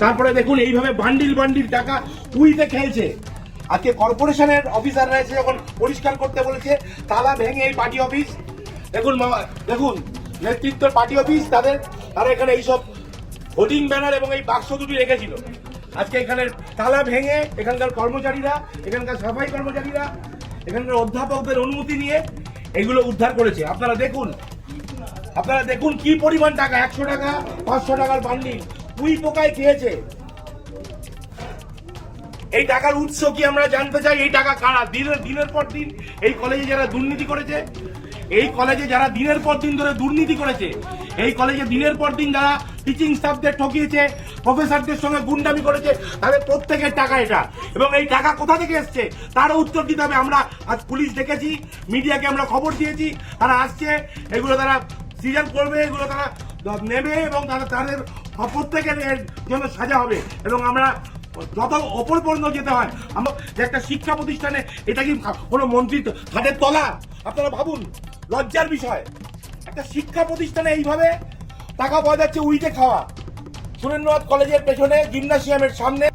তারপরে দেখুন এইভাবে বান্ডিল বান্ডিল টাকা উইতে খেলছে। আজকে কর্পোরেশনের অফিসাররা এসে যখন পরিষ্কার করতে বলেছে, তালা ভেঙে এই পার্টি অফিস, দেখুন দেখুন নেতৃত্বের পার্টি অফিস, তারা এখানে এইসব হোর্ডিং ব্যানার এবং এই বাক্স দুটি রেখেছিল। আজকে এখানে তালা ভেঙে এখানকার কর্মচারীরা, এখানকার সাফাই কর্মচারীরা, এখানকার অধ্যাপকদের অনুমতি নিয়ে এগুলো উদ্ধার করেছে। আপনারা দেখুন কি পরিমাণ টাকা, 100 টাকা 500 টাকার বান্ডিল উই পোকায় খেয়েছে। এই টাকার উৎস কি আমরা জানতে চাই। এই টাকা কারা? দিনের পর দিন এই কলেজে যারা দুর্নীতি করেছে, এই কলেজে যারা দিনের পর দিন ধরে দুর্নীতি করেছে, এই কলেজে দিনের পর দিন যারা টিচিং স্টাফদের ঠকিয়েছে, প্রফেসরদের সঙ্গে গুন্ডামি করেছে, তাদের প্রত্যেকের টাকা এটা। এবং এই টাকা কোথা থেকে এসছে তারও উত্তর দিতে হবে। আমরা আজ পুলিশ দেখেছি, মিডিয়াকে আমরা খবর দিয়েছি, তারা আসছে, এগুলো তারা সিজন করবে, এগুলো তারা নেবে এবং তাদের প্রত্যেকের জন্য সাজা হবে। এবং আমরা যত ওপর পর্যন্ত যেতে হয়, আমরা যে একটা শিক্ষা প্রতিষ্ঠানে, এটা কি কোনো মন্ত্রীর হাতের তলা? আপনারা ভাবুন, লজ্জার বিষয়। একটা শিক্ষা প্রতিষ্ঠানে এইভাবে টাকা পাওয়া যাচ্ছে উইটে খাওয়া। সুরেন্দ্রনাথ কলেজের পেছনে জিমনাসিয়ামের সামনে